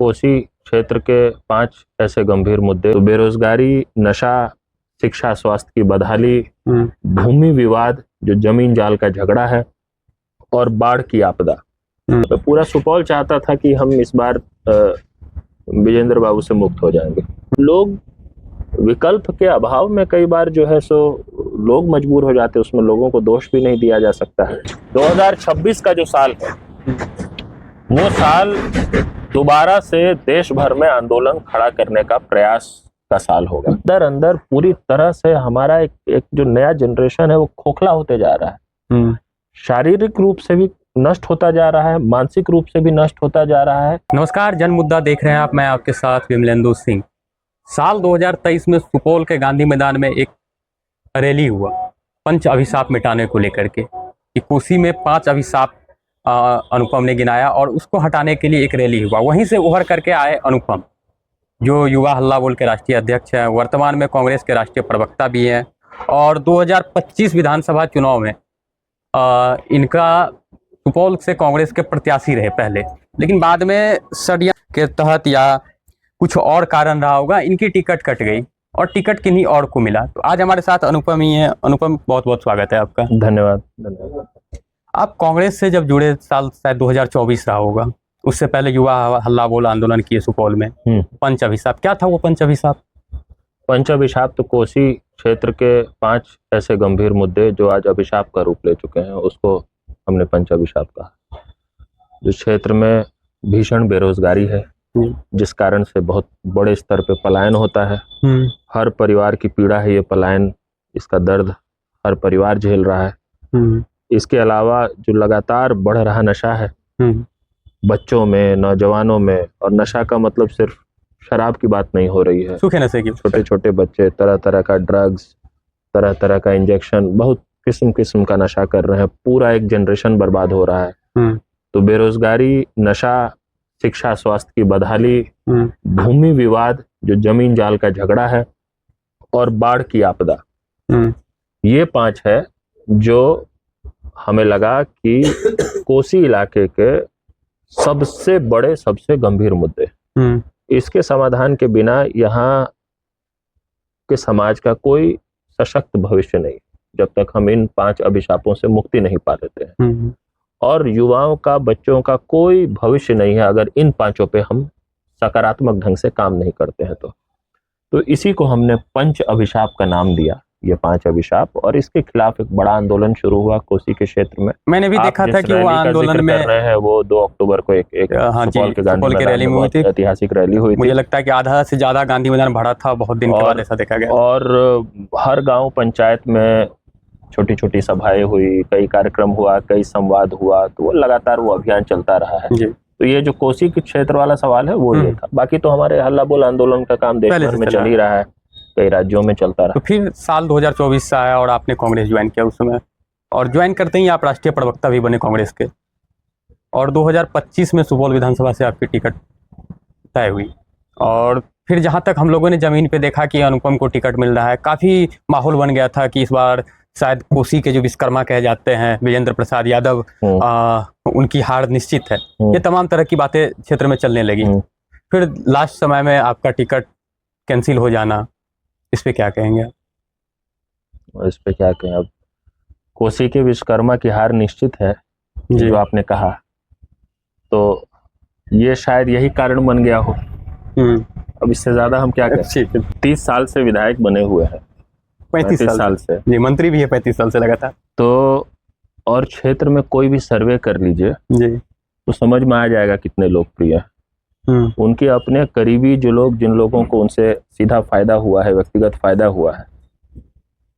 कोसी क्षेत्र के 5 ऐसे गंभीर मुद्दे तो बेरोजगारी, नशा, शिक्षा, स्वास्थ्य की बदहाली, भूमि विवाद जो जमीन जाल का झगड़ा है और बाढ़ की आपदा। तो पूरा सुपौल चाहता था कि हम इस बार विजेंद्र बाबू से मुक्त हो जाएंगे। लोग विकल्प के अभाव में कई बार जो है सो लोग मजबूर हो जाते, उसमें लोगों को दोष भी नहीं दिया जा सकता है। 2026 का जो साल है वो साल दोबारा से देश भर में आंदोलन खड़ा करने का प्रयास का साल होगा। अंदर अंदर पूरी तरह से हमारा एक जो नया जनरेशन है वो खोखला होते जा रहा है, शारीरिक रूप से भी नष्ट होता जा रहा है, मानसिक रूप से भी नष्ट होता जा रहा है। नमस्कार, जन मुद्दा देख रहे हैं आप, मैं आपके साथ विमलेंदु सिंह। साल 2023 में सुपौल के गांधी मैदान में एक रैली हुआ पंच अभिशाप मिटाने को लेकर के कि कोसी में 5 अभिशाप अनुपम ने गिनाया और उसको हटाने के लिए एक रैली हुआ। वहीं से उभर करके आए अनुपम, जो युवा हल्ला बोल के राष्ट्रीय अध्यक्ष हैं, वर्तमान में कांग्रेस के राष्ट्रीय प्रवक्ता भी हैं और 2025 विधानसभा चुनाव में इनका सुपौल से कांग्रेस के प्रत्याशी रहे पहले, लेकिन बाद में षड्यंत्र के तहत या कुछ और कारण रहा होगा, इनकी टिकट कट गई और टिकट किन्हीं और को मिला। तो आज हमारे साथ अनुपम ही है। अनुपम, बहुत बहुत स्वागत है आपका। धन्यवाद। आप कांग्रेस से जब जुड़े साल शायद 2024 रहा होगा, उससे पहले युवा हल्ला बोल आंदोलन किए सुपौल में। पंच अभिशाप, क्या था वो पंच अभिशाप? पंच अभिशाप तो कोसी क्षेत्र के 5 ऐसे गंभीर मुद्दे जो आज अभिशाप का रूप ले चुके हैं, उसको हमने पंच अभिशाप कहा। जो क्षेत्र में भीषण बेरोजगारी है, जिस कारण से बहुत बड़े स्तर पे पलायन होता है, हर परिवार की पीड़ा है ये पलायन, इसका दर्द हर परिवार झेल रहा है। इसके अलावा जो लगातार बढ़ रहा नशा है बच्चों में, नौजवानों में, और नशा का मतलब सिर्फ शराब की बात नहीं हो रही है, सूखे नशे की। छोटे छोटे बच्चे तरह तरह का ड्रग्स, तरह तरह का इंजेक्शन, बहुत किस्म किस्म का नशा कर रहे हैं। पूरा एक जनरेशन बर्बाद हो रहा है। तो बेरोजगारी, नशा, शिक्षा, स्वास्थ्य की बदहाली, भूमि विवाद जो जमीन जाल का झगड़ा है और बाढ़ की आपदा, ये 5 है जो हमें लगा कि कोसी इलाके के सबसे बड़े, सबसे गंभीर मुद्दे। इसके समाधान के बिना यहाँ के समाज का कोई सशक्त भविष्य नहीं, जब तक हम इन 5 अभिशापों से मुक्ति नहीं पा लेते हैं। और युवाओं का, बच्चों का कोई भविष्य नहीं है अगर इन 5 पे हम सकारात्मक ढंग से काम नहीं करते हैं। तो इसी को हमने पंच अभिशाप का नाम दिया, ये 5 अभिशाप। और इसके खिलाफ एक बड़ा आंदोलन शुरू हुआ कोसी के क्षेत्र में। मैंने भी देखा था कि वो आंदोलन में कर रहे हैं, वो 2 अक्टूबर को एक सुपौल के गांधी मैदान रैली में हुई थी, ऐतिहासिक रैली हुई थी। मुझे लगता है कि आधा से ज्यादा गांधी मैदान भरा था, बहुत दिन के बाद ऐसा देखा गया। और हर गाँव पंचायत में छोटी छोटी सभाएं हुई, कई कार्यक्रम हुआ, कई संवाद हुआ, तो वो लगातार वो अभियान चलता रहा है। तो ये जो कोसी के क्षेत्र वाला सवाल है वो ये था। बाकी तो हमारे हल्ला बोल आंदोलन का काम देश भर में चल ही रहा है, कई राज्यों में चलता रहा। तो फिर साल 2024 से आया और आपने कांग्रेस ज्वाइन किया उस समय, और ज्वाइन करते ही आप राष्ट्रीय प्रवक्ता भी बने कांग्रेस के, और 2025 में सुपौल विधानसभा से आपकी टिकट तय हुई। और फिर जहाँ तक हम लोगों ने जमीन पे देखा कि अनुपम को टिकट मिल रहा है, काफी माहौल बन गया था कि इस बार शायद कोसी के जो विश्वकर्मा कहे जाते हैं विजेंद्र प्रसाद यादव, उनकी हार निश्चित है। ये तमाम तरह की बातें क्षेत्र में चलने लगी। फिर लास्ट समय में आपका टिकट कैंसिल हो जाना, इस पे क्या कहेंगे आप? इस पे क्या कहें, अब कोसी के विश्वकर्मा की हार निश्चित है जो आपने कहा, तो ये शायद यही कारण बन गया हो। अब इससे ज्यादा हम क्या करें। 30 साल से विधायक बने हुए हैं, 35 साल से जी, मंत्री भी है 35 साल से लगातार। तो और क्षेत्र में कोई भी सर्वे कर लीजिए जी, तो समझ में आ जाएगा कितने लोकप्रिय हैं। उनके अपने करीबी जो लोग, जिन लोगों को उनसे सीधा फायदा हुआ है, व्यक्तिगत फायदा हुआ है,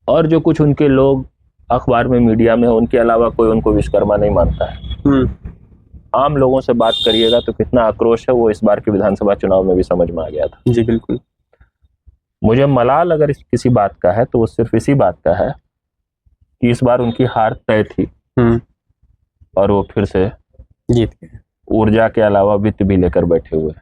और जो कुछ उनके लोग अखबार में, मीडिया में, उनके अलावा कोई उनको विश्वकर्मा नहीं मानता है। आम लोगों से बात करिएगा तो कितना आक्रोश है, वो इस बार के विधानसभा चुनाव में भी समझ में आ गया था। जी बिल्कुल। मुझे मलाल अगर किसी बात का है तो वो सिर्फ इसी बात का है कि इस बार उनकी हार तय थी और वो फिर से जीत गए। ऊर्जा के अलावा वित्त भी लेकर बैठे हुए।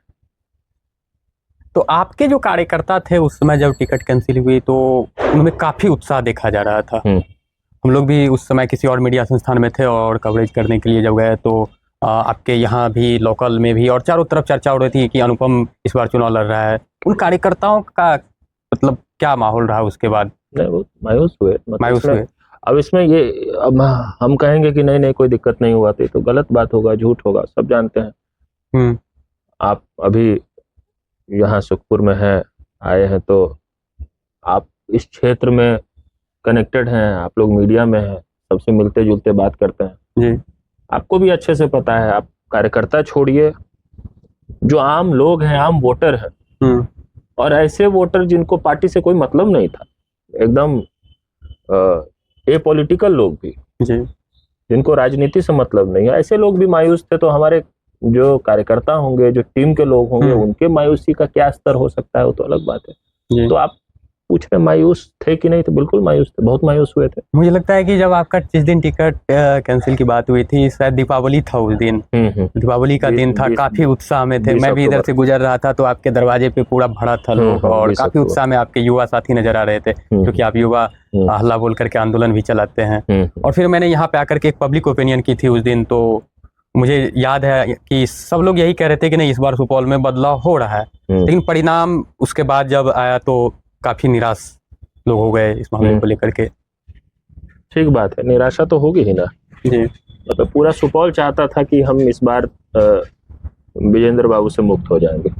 तो आपके जो कार्यकर्ता थे उस समय जब टिकट कैंसिल हुई तो उनमें काफी उत्साह देखा जा रहा था। हम लोग भी उस समय किसी और मीडिया संस्थान में थे और कवरेज करने के लिए जब गए तो आपके यहाँ भी लोकल में भी और चारों तरफ चर्चा हो रही थी कि अनुपम इस बार चुनाव लड़ रहा है। उन कार्यकर्ताओं का मतलब क्या माहौल रहा उसके बाद? नहीं, वो मायूस हुए, मतलब मायूस हुए। अब इसमें ये अब हम कहेंगे कि नहीं कोई दिक्कत नहीं हुआ तो गलत बात होगा, झूठ होगा, सब जानते हैं। आप अभी यहाँ सुखपुर में हैं, आए हैं, तो आप इस क्षेत्र में कनेक्टेड हैं, आप लोग मीडिया में हैं, सबसे मिलते जुलते बात करते हैं जी। आपको भी अच्छे से पता है। आप कार्यकर्ता छोड़िए, जो आम लोग हैं, आम वोटर हैं, और ऐसे वोटर जिनको पार्टी से कोई मतलब नहीं था, एकदम एपॉलिटिकल लोग भी जी, जिनको राजनीति से मतलब नहीं है, ऐसे लोग भी मायूस थे। तो हमारे जो कार्यकर्ता होंगे, जो टीम के लोग होंगे, उनके मायूसी का क्या स्तर हो सकता है, वो तो अलग बात है। तो आप पूछ रहे मायूस थे कि नहीं? तो बिल्कुल मायूस थे, बहुत मायूस हुए थे। मुझे लगता है कि जब आपका जिस दिन टिकट कैंसिल की बात हुई थी, शायद दीपावली था उस दिन, दीपावली का दिन था, काफी उत्साह में थे। मैं भी इधर से गुजर रहा था तो आपके दरवाजे पे पूरा भरा था लोग, और काफी उत्साह में आपके युवा साथी नजर आ रहे थे, क्योंकि आप युवा हल्ला बोल करके आंदोलन भी चलाते हैं। और फिर मैंने यहाँ पे आकर के एक पब्लिक ओपिनियन की थी उस दिन, तो मुझे याद है कि सब लोग यही कह रहे थे कि नहीं, इस बार सुपौल में बदलाव हो रहा है। लेकिन परिणाम उसके बाद जब आया तो काफी निराश लोग हो गए इस मामले को लेकर के। ठीक बात है, निराशा तो होगी ही ना जी। मतलब पूरा सुपौल चाहता था कि हम इस बार विजेंद्र बाबू से मुक्त हो जाएंगे,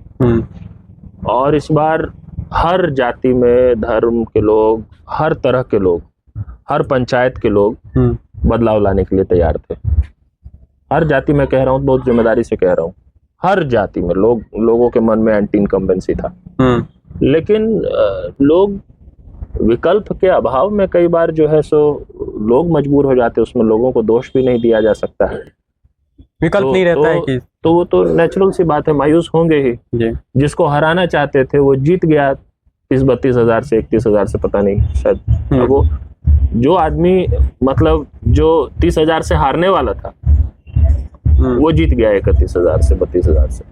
और इस बार हर जाति में, धर्म के लोग, हर तरह के लोग, हर पंचायत के लोग बदलाव लाने के लिए तैयार थे। हर जाति में कह रहा हूँ, बहुत जिम्मेदारी से कह रहा हूँ, हर जाति में लोगों के मन में एंटी इनकम्बेंसी था। लेकिन लोग विकल्प के अभाव में कई बार जो है सो लोग मजबूर हो जाते हैं, उसमें लोगों को दोष भी नहीं दिया जा सकता है। विकल्प नहीं रहता है कि तो वो तो नेचुरल सी बात है, मायूस होंगे ही। जिसको हराना चाहते थे वो जीत गया 30-32 हजार से 31 हजार से, पता नहीं शायद। अब वो जो आदमी मतलब जो 30 हजार से हारने वाला था वो जीत गया 31 हजार से, 32 हजार से।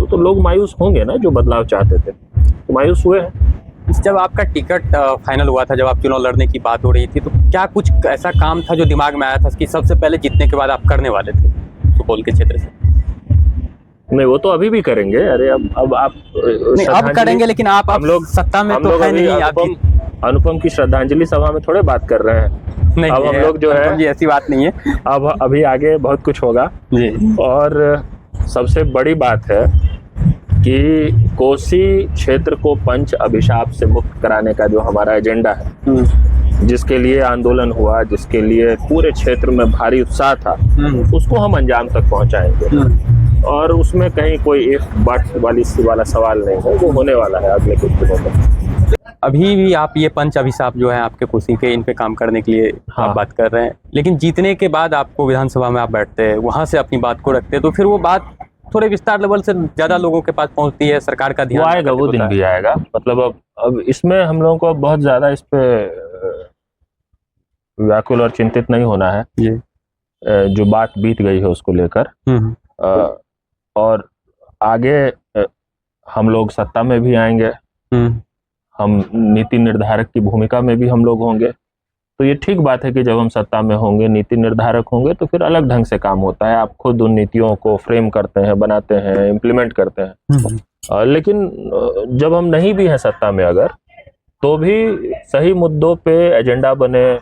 तो लोग मायूस होंगे ना, जो बदलाव चाहते थे, तो मायूस हुए हैं। जब आपका टिकट फाइनल हुआ था, जब आप चुनाव लड़ने की बात हो रही थी, तो क्या कुछ ऐसा काम था जो दिमाग में आया था कि सबसे पहले जीतने के बाद आप करने वाले थे सुपौल के क्षेत्र से? नहीं, वो तो अभी भी करेंगे। अरे अब आप नहीं, अब करेंगे, लेकिन आप लोग सत्ता में तो है नहीं। अनुपम की श्रद्धांजलि सभा में थोड़े बात कर रहे हैं। नहीं, अब हम लोग जो है, ऐसी बात नहीं है। अब अभी आगे बहुत कुछ होगा जी। और सबसे बड़ी बात है कि कोसी क्षेत्र को पंच अभिशाप से मुक्त कराने का जो हमारा एजेंडा है, जिसके लिए आंदोलन हुआ, जिसके लिए पूरे क्षेत्र में भारी उत्साह था, उसको हम अंजाम तक पहुंचाएंगे। और उसमें कहीं कोई एक बट वाला सवाल नहीं है, वो होने वाला है अगले कुछ दिनों में। अभी भी आप ये पंच अभिशाप जो है आपके कोसी के, इन पे काम करने के लिए आप बात कर रहे हैं, लेकिन जीतने के बाद आपको विधानसभा में आप बैठते हैं, वहां से अपनी बात को रखते हैं, तो फिर वो बात थोड़े विस्तार लेवल से ज्यादा लोगों के पास पहुंचती है, सरकार का ध्यान आएगा, वो दिन भी आएगा। मतलब अब इसमें हम लोगों को बहुत ज्यादा इस पे व्याकुल और चिंतित नहीं होना है। जो बात बीत गई है उसको लेकर, और आगे हम लोग सत्ता में भी आएंगे, हम नीति निर्धारक की भूमिका में भी हम लोग होंगे। तो ये ठीक बात है कि जब हम सत्ता में होंगे, नीति निर्धारक होंगे, तो फिर अलग ढंग से काम होता है। आप खुद उन नीतियों को फ्रेम करते हैं, बनाते हैं, इम्प्लीमेंट करते हैं। लेकिन जब हम नहीं भी हैं सत्ता में, अगर तो भी सही मुद्दों पे एजेंडा बने,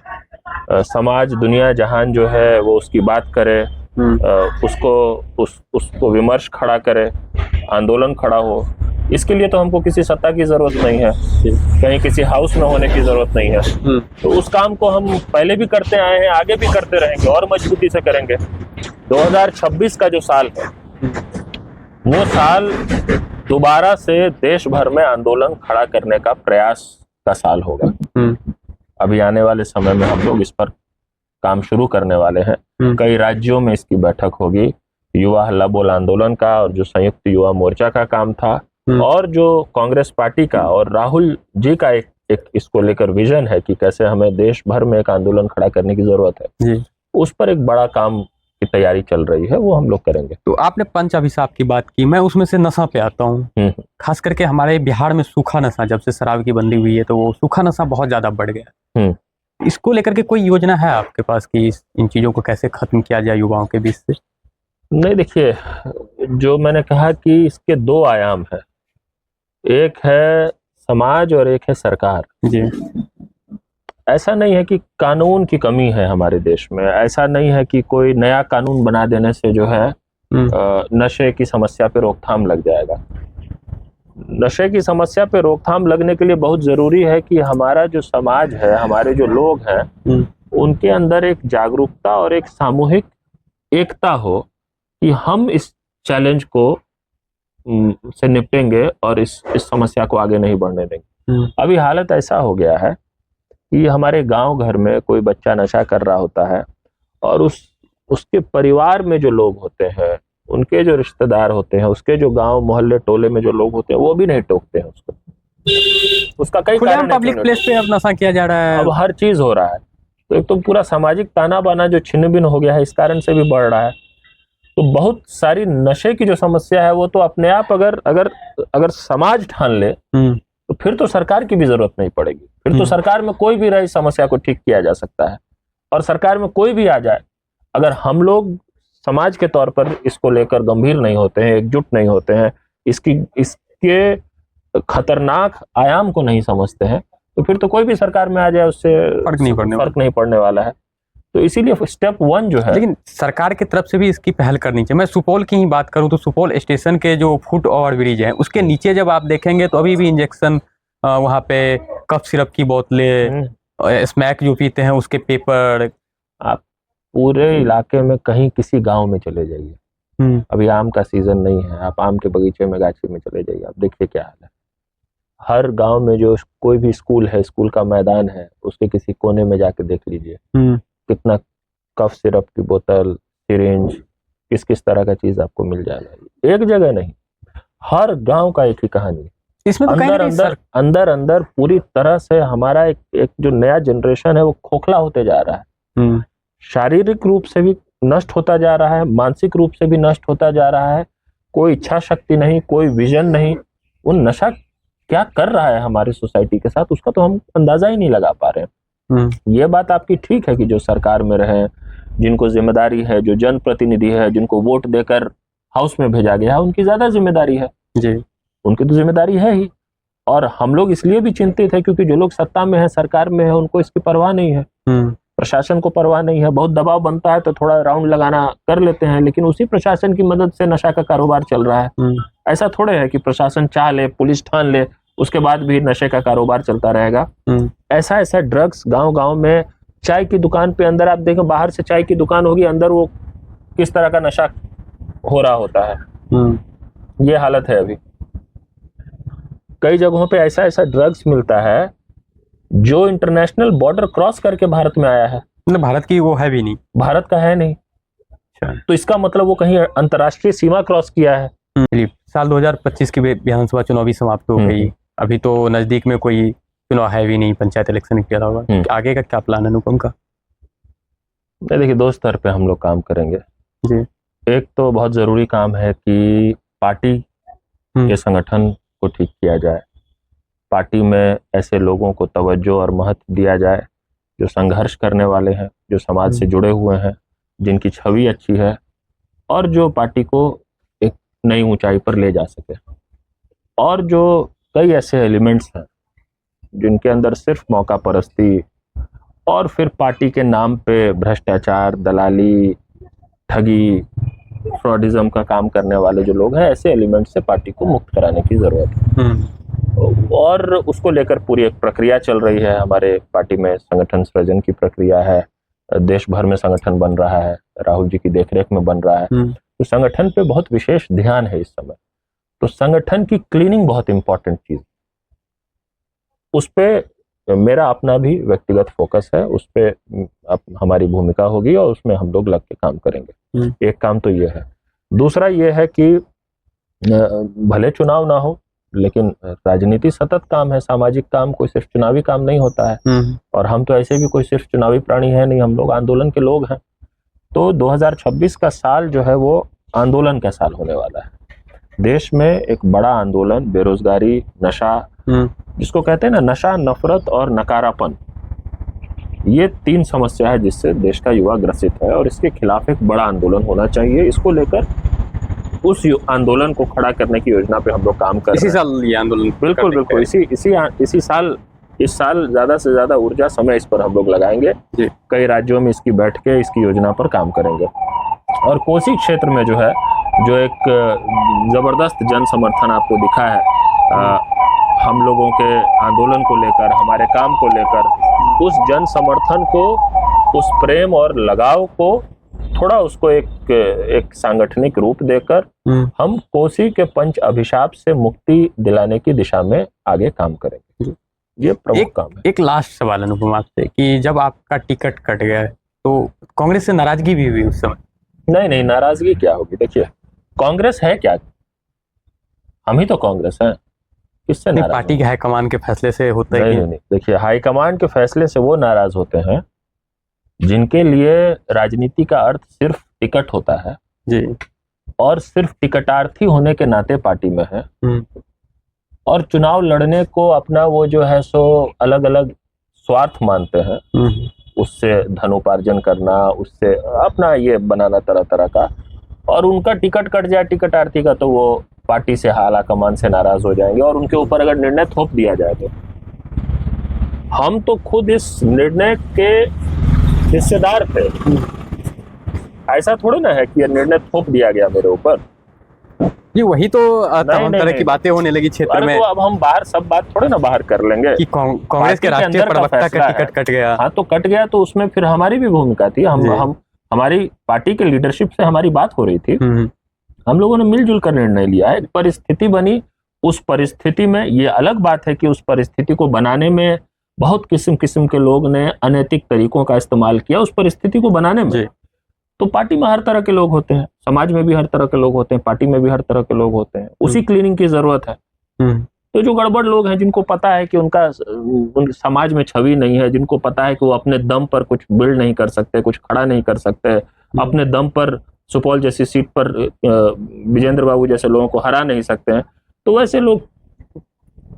समाज, दुनिया जहान जो है वो उसकी बात करे, उसको विमर्श खड़ा करे, आंदोलन खड़ा हो। इसके लिए तो हमको किसी सत्ता की जरूरत नहीं है, कहीं किसी हाउस में होने की जरूरत नहीं है। तो उस काम को हम पहले भी करते आए हैं, आगे भी करते रहेंगे और मजबूती से करेंगे। 2026 का जो साल है, वो साल दोबारा से देश भर में आंदोलन खड़ा करने का प्रयास का साल होगा। अभी आने वाले समय में हम लोग इस पर काम शुरू करने वाले हैं। कई राज्यों में इसकी बैठक होगी। युवा हल्ला बोल आंदोलन का, और जो संयुक्त युवा मोर्चा का काम था, और जो कांग्रेस पार्टी का और राहुल जी का एक इसको लेकर विजन है कि कैसे हमें देश भर में एक आंदोलन खड़ा करने की जरूरत है, उस पर एक बड़ा काम की तैयारी चल रही है, वो हम लोग करेंगे। तो आपने पंच अभिशाप की बात की, मैं उसमें से नशा पे आता हूँ। खास करके हमारे बिहार में सूखा नशा, जब से शराब की बंदी हुई है तो वो सूखा नशा बहुत ज्यादा बढ़ गया। इसको लेकर के कोई योजना है आपके पास कि इन चीजों को कैसे खत्म किया जाए युवाओं के बीच से? नहीं, देखिए, जो मैंने कहा कि इसके दो आयाम है, एक है समाज और एक है सरकार जी। ऐसा नहीं है कि कानून की कमी है हमारे देश में, ऐसा नहीं है कि कोई नया कानून बना देने से जो है नशे की समस्या पे रोकथाम लग जाएगा। नशे की समस्या पे रोकथाम लगने के लिए बहुत जरूरी है कि हमारा जो समाज है, हमारे जो लोग हैं, उनके अंदर एक जागरूकता और एक सामूहिक एकता हो कि हम इस चैलेंज को से निपटेंगे और इस समस्या को आगे नहीं बढ़ने देंगे। अभी हालत ऐसा हो गया है कि हमारे गांव घर में कोई बच्चा नशा कर रहा होता है और उसके परिवार में जो लोग होते हैं, उनके जो रिश्तेदार होते हैं, उसके जो गांव मोहल्ले टोले में जो लोग होते हैं, वो भी नहीं टोकते हैं उसको। उसका कई कारण है, पब्लिक प्लेस पे अब नशा किया जा रहा है, अब हर चीज हो रहा है। तो एक तो पूरा सामाजिक ताना बाना जो छिन्न भिन्न हो गया है, इस कारण से भी बढ़ रहा है। तो बहुत सारी नशे की जो समस्या है वो तो अपने आप अगर समाज ठान ले तो फिर तो सरकार की भी जरूरत नहीं पड़ेगी। फिर तो सरकार में कोई भी रहे, समस्या को ठीक किया जा सकता है। और सरकार में कोई भी आ जाए, अगर हम लोग समाज के तौर पर इसको लेकर गंभीर नहीं होते हैं, एकजुट नहीं होते हैं, इसके खतरनाक आयाम को नहीं समझते हैं, तो फिर तो कोई भी सरकार में आ जाए उससे फर्क नहीं पड़ने वाला है। तो इसीलिए स्टेप 1 जो है, लेकिन सरकार की तरफ से भी इसकी पहल करनी चाहिए। मैं सुपौल की ही बात करूं तो सुपौल स्टेशन के जो फुट ओवर ब्रिज है उसके नीचे जब आप देखेंगे तो अभी भी इंजेक्शन, वहाँ पे कफ सिरप की बोतलें, स्मैक जो पीते हैं उसके पेपर। आप पूरे इलाके में कहीं किसी गांव में चले जाइए, अभी आम का सीजन नहीं है, आप आम के बगीचे में, गाछी में चले जाइए, आप देखिए क्या हाल है। हर गांव में जो कोई भी स्कूल है, स्कूल का मैदान है, उसके किसी कोने में जाके देख लीजिए कितना कफ सिरप की बोतल, सिरिंज, किस किस तरह का चीज आपको मिल जाएगा। एक जगह नहीं, हर गांव का एक ही कहानी। इसमें तो अंदर पूरी तरह से हमारा एक जो नया जनरेशन है वो खोखला होते जा रहा है। शारीरिक रूप से भी नष्ट होता जा रहा है, मानसिक रूप से भी नष्ट होता जा रहा है। कोई इच्छा शक्ति नहीं, कोई विजन नहीं। वो नशा क्या कर रहा है हमारे सोसाइटी के साथ, उसका तो हम अंदाजा ही नहीं लगा पा रहे हैं। ये बात आपकी ठीक है कि जो सरकार में रहे, जिनको जिम्मेदारी है, जो जनप्रतिनिधि है, जिनको वोट देकर हाउस में भेजा गया है, उनकी ज्यादा जिम्मेदारी है जी, उनकी तो जिम्मेदारी है ही। और हम लोग इसलिए भी चिंतित है क्योंकि जो लोग सत्ता में है, सरकार में है, उनको इसकी परवाह नहीं है, प्रशासन को परवाह नहीं है। बहुत दबाव बनता है तो थोड़ा राउंड लगाना कर लेते हैं, लेकिन उसी प्रशासन की मदद से नशा का कारोबार चल रहा है। ऐसा थोड़े है कि प्रशासन चाह ले, पुलिस ठान ले, उसके बाद भी नशे का कारोबार चलता रहेगा। ऐसा ड्रग्स गांव में, चाय की दुकान पे अंदर आप देखें, बाहर से चाय की दुकान होगी, अंदर वो किस तरह का नशा हो रहा होता है। ये हालत है अभी। कई जगहों पे ऐसा ड्रग्स मिलता है जो इंटरनेशनल बॉर्डर क्रॉस करके भारत में आया है। मतलब भारत की वो है भी नहीं, भारत का है नहीं, तो इसका मतलब वो कहीं अंतर्राष्ट्रीय सीमा क्रॉस किया है। साल 2025 की विधानसभा चुनाव भी समाप्त हो गई, अभी तो नजदीक में कोई चुनाव है भी नहीं, पंचायत इलेक्शन के अलावा। आगे का क्या प्लान है अनुपम का? देखिए, 2 स्तर पे हम लोग काम करेंगे जी। एक तो बहुत जरूरी काम है कि पार्टी के संगठन को ठीक किया जाए, पार्टी में ऐसे लोगों को तवज्जो और महत्व दिया जाए जो संघर्ष करने वाले हैं, जो समाज से जुड़े हुए हैं, जिनकी छवि अच्छी है और जो पार्टी को एक नई ऊंचाई पर ले जा सके। और जो कई ऐसे एलिमेंट्स हैं जिनके अंदर सिर्फ मौका परस्ती और फिर पार्टी के नाम पे भ्रष्टाचार, दलाली, ठगी, फ्रॉडिज्म का काम करने वाले जो लोग हैं, ऐसे एलिमेंट से पार्टी को मुक्त कराने की जरूरत है। और उसको लेकर पूरी एक प्रक्रिया चल रही है हमारे पार्टी में। संगठन सृजन की प्रक्रिया है, देश भर में संगठन बन रहा है, राहुल जी की देखरेख में बन रहा है। तो संगठन पे बहुत विशेष ध्यान है इस समय। तो संगठन की क्लीनिंग बहुत इंपॉर्टेंट चीज, उस पे मेरा अपना भी व्यक्तिगत फोकस है, उस पे हमारी भूमिका होगी और उसमें हम लोग लग के काम करेंगे। एक काम तो ये है। दूसरा ये है कि भले चुनाव ना हो, लेकिन राजनीति सतत काम है, सामाजिक काम, कोई सिर्फ चुनावी काम नहीं होता है। और हम तो ऐसे भी कोई सिर्फ चुनावी प्राणी है नहीं, हम लोग आंदोलन के लोग हैं। तो 2026 का साल जो है वो आंदोलन का साल होने वाला है। देश में एक बड़ा आंदोलन, बेरोजगारी, नशा, जिसको कहते हैं ना, नशा, नफरत और नकारापन, ये 3 समस्या है जिससे देश का युवा ग्रसित है और इसके खिलाफ एक बड़ा आंदोलन होना चाहिए। इसको लेकर उस आंदोलन को खड़ा करने की योजना पे हम लोग काम कर रहे हैं। इसी साल ये आंदोलन बिल्कुल बिल्कुल इसी साल इस साल ज्यादा से ज्यादा ऊर्जा समय इस पर हम लोग लगाएंगे। कई राज्यों में इसकी बैठ के इसकी योजना पर काम करेंगे और कोसी क्षेत्र में जो है जो एक जबरदस्त जन समर्थन आपको दिखा है हम लोगों के आंदोलन को लेकर, हमारे काम को लेकर, उस जन समर्थन को, उस प्रेम और लगाव को थोड़ा उसको एक सांगठनिक रूप देकर हम कोसी के पंच अभिशाप से मुक्ति दिलाने की दिशा में आगे काम करेंगे। ये प्रमुख काम है। एक लास्ट सवाल अनुपम आपसे कि जब आपका टिकट कट गया तो कांग्रेस से नाराजगी भी हुई उस समय? नहीं, नाराजगी क्या होगी? देखिए, कांग्रेस है क्या? हम ही तो कांग्रेस हैं। किससे नाराज? पार्टी के हाईकमान के फैसले से होता है? नहीं, देखिए, हाईकमान के फैसले से वो नाराज होते हैं जिनके लिए राजनीति का अर्थ सिर्फ टिकट होता है जी, और सिर्फ टिकटार्थी होने के नाते पार्टी में है और चुनाव लड़ने को अपना वो जो है सो अलग अलग स्वार्थ मानते हैं, उससे धनोपार्जन करना, उससे अपना ये बनाना तरह तरह का, और उनका टिकट कट जाए टिकटार्थी का तो वो पार्टी से, आला कमान से नाराज हो जाएंगे और उनके ऊपर अगर निर्णय थोप दिया जाए तो हम तो खुद इस निर्णय के हिस्सेदार थे। ऐसा थोड़ी ना है कि यह निर्णय थोप दिया गया मेरे ऊपर। ये वही तो तमाम तरह की बातें होने लगी क्षेत्र में। तो अब हम बाहर सब बात थोड़े ना बाहर कर लेंगे कि कांग्रेस के राष्ट्रीय प्रवक्ता का टिकट कट गया। हाँ, तो कट गया तो उसमें फिर हमारी भी भूमिका थी। हम हमारी पार्टी के लीडरशिप से हमारी बात हो रही थी, हम लोगों ने मिलजुल कर निर्णय लिया है। एक परिस्थिति बनी, उस परिस्थिति में ये अलग बात है कि उस परिस्थिति को बनाने में बहुत किस्म के लोग ने अनैतिक तरीकों का इस्तेमाल किया। उस परिस्थिति को बनाने में तो पार्टी में हर तरह के लोग होते हैं, समाज में भी हर तरह के लोग होते हैं, पार्टी में भी हर तरह के लोग होते हैं। उसी क्लीनिंग की जरूरत है। तो जो गड़बड़ लोग हैं, जिनको पता है कि उनका समाज में छवि नहीं है, जिनको पता है कि वो अपने दम पर कुछ बिल्ड नहीं कर सकते, कुछ खड़ा नहीं कर सकते, अपने दम पर सुपौल जैसी सीट पर विजेंद्र बाबू जैसे लोगों को हरा नहीं सकते हैं, तो वैसे लोग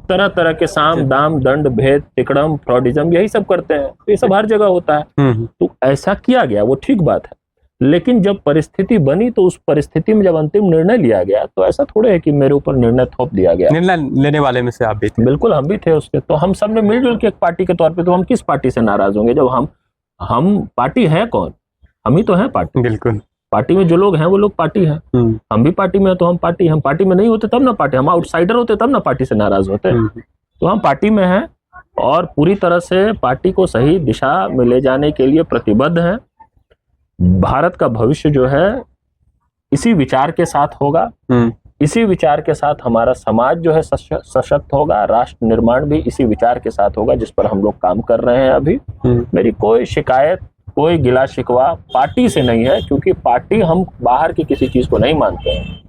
तरह तरह के साम दाम दंड भेद तिकड़म फ्रॉडिज्म यही सब करते हैं। ये सब हर जगह होता है। तो ऐसा किया गया, वो ठीक बात है, लेकिन जब परिस्थिति बनी तो उस परिस्थिति में जब अंतिम निर्णय लिया गया तो ऐसा थोड़े है कि मेरे ऊपर निर्णय थोप दिया गया। निर्णय लेने वाले में से आप भी थे? बिल्कुल, हम भी थे उसके। तो हम सब ने मिलजुल के एक पार्टी के तौर पे, तो हम किस पार्टी से नाराज होंगे जब हम पार्टी है कौन? हम ही तो हैं पार्टी। बिल्कुल, पार्टी में जो लोग हैं वो लोग पार्टी हैं। हम भी पार्टी में हैं तो हम पार्टी, हम पार्टी में नहीं होते तब ना पार्टी, हम आउटसाइडर होते तब ना पार्टी से नाराज होते। तो हम पार्टी में हैं और पूरी तरह से पार्टी को सही दिशा में ले जाने के लिए प्रतिबद्ध हैं। भारत का भविष्य जो है इसी विचार के साथ होगा, इसी विचार के साथ हमारा समाज जो है सशक्त होगा, राष्ट्र निर्माण भी इसी विचार के साथ होगा जिस पर हम लोग काम कर रहे हैं अभी। मेरी कोई शिकायत, कोई गिला शिकवा पार्टी से नहीं है, क्योंकि पार्टी, हम बाहर की किसी चीज को नहीं मानते हैं।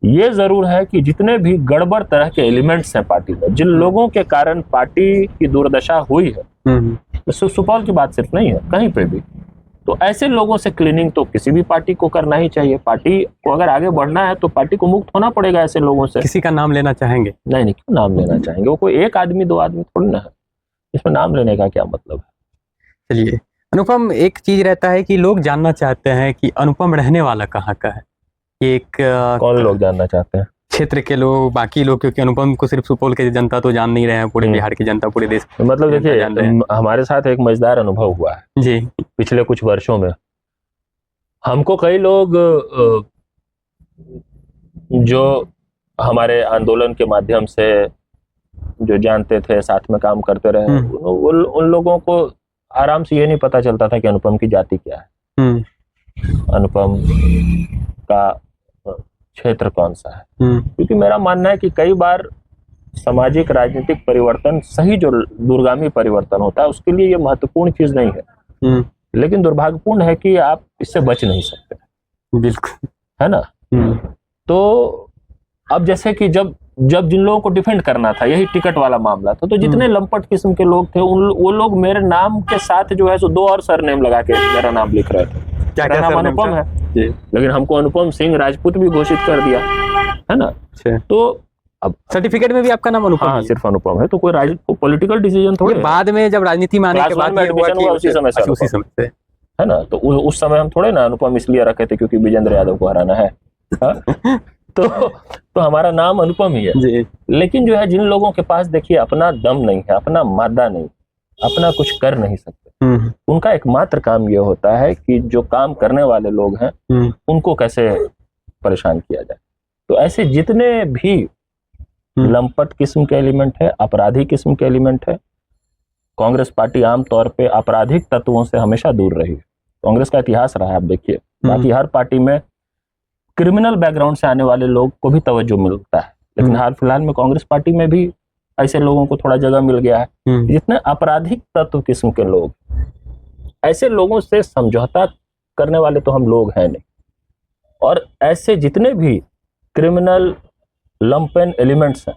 ये जरूर है कि जितने भी गड़बड़ तरह के एलिमेंट्स हैं पार्टी में, जिन लोगों के कारण पार्टी की दुर्दशा हुई है, सुपौल की बात सिर्फ नहीं है, कहीं पे भी, तो ऐसे लोगों से क्लीनिंग तो किसी भी पार्टी को करना ही चाहिए। पार्टी को अगर आगे बढ़ना है तो पार्टी को मुक्त होना पड़ेगा ऐसे लोगों से। किसी का नाम लेना चाहेंगे? नहीं, क्यों नाम लेना चाहेंगे? वो कोई एक आदमी दो आदमी थोड़ी ना है, इसमें नाम लेने का क्या मतलब है? चलिए अनुपम, एक चीज रहता है कि लोग जानना चाहते हैं कि अनुपम रहने वाला कहाँ का है। एक कौन लोग जानना चाहते हैं? क्षेत्र के लोग, बाकी लोग, क्योंकि अनुपम को सिर्फ सुपौल की जनता तो जान नहीं रहे हैं, पूरे बिहार की जनता, पूरे देश। मतलब देखिए, हमारे साथ एक मजेदार अनुभव हुआ है जी पिछले कुछ वर्षों में। हमको कई लोग जो हमारे आंदोलन के माध्यम से जो जानते थे, साथ में काम करते रहे, उन लोगों को आराम से ये नहीं पता चलता था कि अनुपम की जाति क्या है, अनुपम का क्षेत्र कौन सा है। क्योंकि मेरा मानना है कि कई बार सामाजिक राजनीतिक परिवर्तन, सही जो दूरगामी परिवर्तन होता है, उसके लिए ये महत्वपूर्ण चीज नहीं है, लेकिन दुर्भाग्यपूर्ण है कि आप इससे बच नहीं सकते। बिल्कुल, है ना। तो अब जैसे कि जब जिन लोगों को डिफेंड करना था, यही टिकट वाला मामला था, तो जितने लंपट किस्म के लोग थे, वो लोग मेरे नाम के साथ जो है सो 2 और सरनेम लगा के मेरा नाम लिख रहे थे। मेरा नाम अनुपम है, लेकिन हमको अनुपम सिंह राजपूत भी घोषित कर दिया, है ना। तो अब सर्टिफिकेट में भी आपका नाम अनुपम हाँ ही है। सिर्फ अनुपम है, तो कोई पॉलिटिकल डिसीजन थोड़ी ये बाद में जब राजनीति में आने के क्लास बाद वन में ये हुआ admission कि हुआ उसी समय से अच्छा, उसी अनुपम। समय से। है ना, तो उस समय हम थोड़े ना अनुपम इसलिए रखे थे क्योंकि विजेंद्र यादव को हराना है। हाँ? तो हमारा नाम अनुपम ही है। जी लेकिन जो है जिन लोगों के पास देखिए अपना दम नहीं है, अपना मादा नहीं, अपना कुछ कर नहीं सकते, उनका एकमात्र काम ये होता है कि जो काम करने वाले लोग हैं उनको कैसे परेशान किया जाए। तो ऐसे जितने भी लंपट किस्म के एलिमेंट है, अपराधी किस्म के एलिमेंट है, कांग्रेस पार्टी आमतौर पे आपराधिक तत्वों से हमेशा दूर रही है। कांग्रेस का इतिहास रहा है, आप देखिए बाकी हर पार्टी में क्रिमिनल बैकग्राउंड से आने वाले लोग को भी तवज्जो मिलता है, लेकिन हाल फिलहाल में कांग्रेस पार्टी में भी ऐसे लोगों को थोड़ा जगह मिल गया है। जितने आपराधिक तत्व किस्म के लोग, ऐसे लोगों से समझौता करने वाले तो हम लोग हैं नहीं, और ऐसे जितने भी क्रिमिनल लंपेन एलिमेंट्स हैं,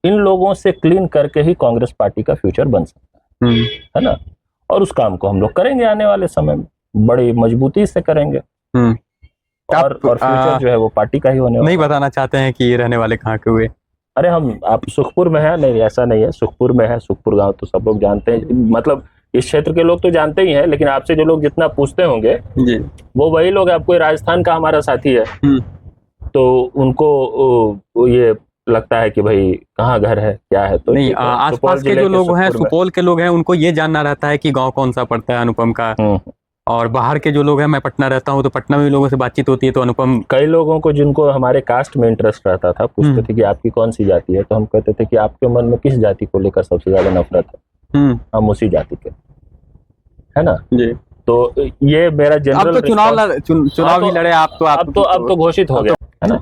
इन लोगों से क्लीन करके ही कांग्रेस पार्टी का फ्यूचर बन सकता है ना। और उस काम को हम लोग करेंगे आने वाले समय में, बड़ी मजबूती से करेंगे। और फ्यूचर जो है वो पार्टी का ही होने वाला। नहीं बताना चाहते हैं कि ये रहने वाले कहाँ के हुए? अरे आप सुखपुर में है? नहीं, ऐसा नहीं है, सुखपुर में है। सुखपुर गांव तो सब लोग जानते हैं, मतलब इस क्षेत्र के लोग तो जानते ही हैं, लेकिन आपसे जो लोग जितना पूछते होंगे जी वो वही लोग। आप कोई राजस्थान का हमारा साथी है तो उनको ये लगता है कि भाई कहाँ घर है, क्या है। तो नहीं, आसपास के जो लोग हैं, सुपौल के लोग हैं, उनको ये जानना रहता है कि गांव कौन सा पड़ता है अनुपम का। और बाहर के जो लोग हैं, मैं पटना रहता हूँ, तो पटना में भी लोगों से बातचीत होती है, तो अनुपम कई लोगों को जिनको हमारे कास्ट में इंटरेस्ट रहता था पूछते थे कि आपकी कौन सी जाति है, तो हम कहते थे कि आपके मन में किस जाति को लेकर सबसे ज्यादा नफरत है, हम उसी जाति के, है ना जी। तो ये मेरा जनरल। अब तो चुनाव ही लड़े आप, तो अब तो घोषित हो गया, है ना।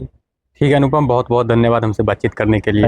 ठीक है अनुपम, बहुत बहुत धन्यवाद हमसे बातचीत करने के लिए।